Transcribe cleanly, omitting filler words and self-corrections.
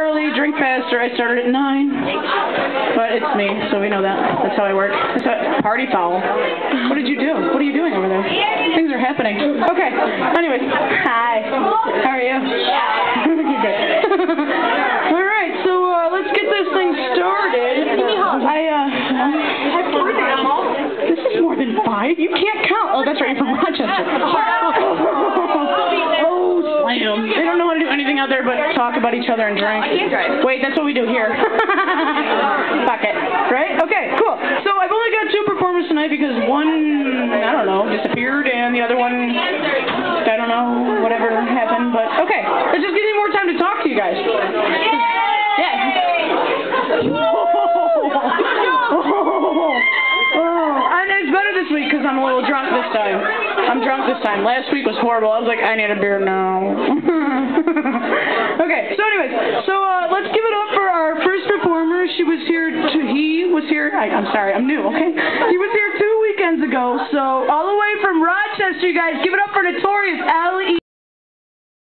early, drink faster. I started at 9. But it's me, so we know that. That's how I work. It's a party foul. What did you do? What are you doing over there? Things are happening. Okay. Anyways. Hi. How are you? Good. Alright, so let's get this thing started. This is more than 5. You can't count. Oh, that's right. You're from Rochester. Oh, slam. They don't know how to do anything out there but talk about each other and drink. Wait, that's what we do here. Fuck it. Right? Okay, cool. So I've only got 2 performers tonight because one, I don't know, disappeared and the other one, I don't know, whatever happened. But okay, it just gives me more time to talk to you guys. Yeah. And it's better this week because I'm a little drunk this time. I'm drunk this time. Last week was horrible. I was like, I need a beer now. Okay, so anyways, let's give it up for our first performer. He was here, I'm sorry, I'm new, okay? He was here 2 weekends ago, so all the way from Rochester, you guys, give it up for Notorious L.E.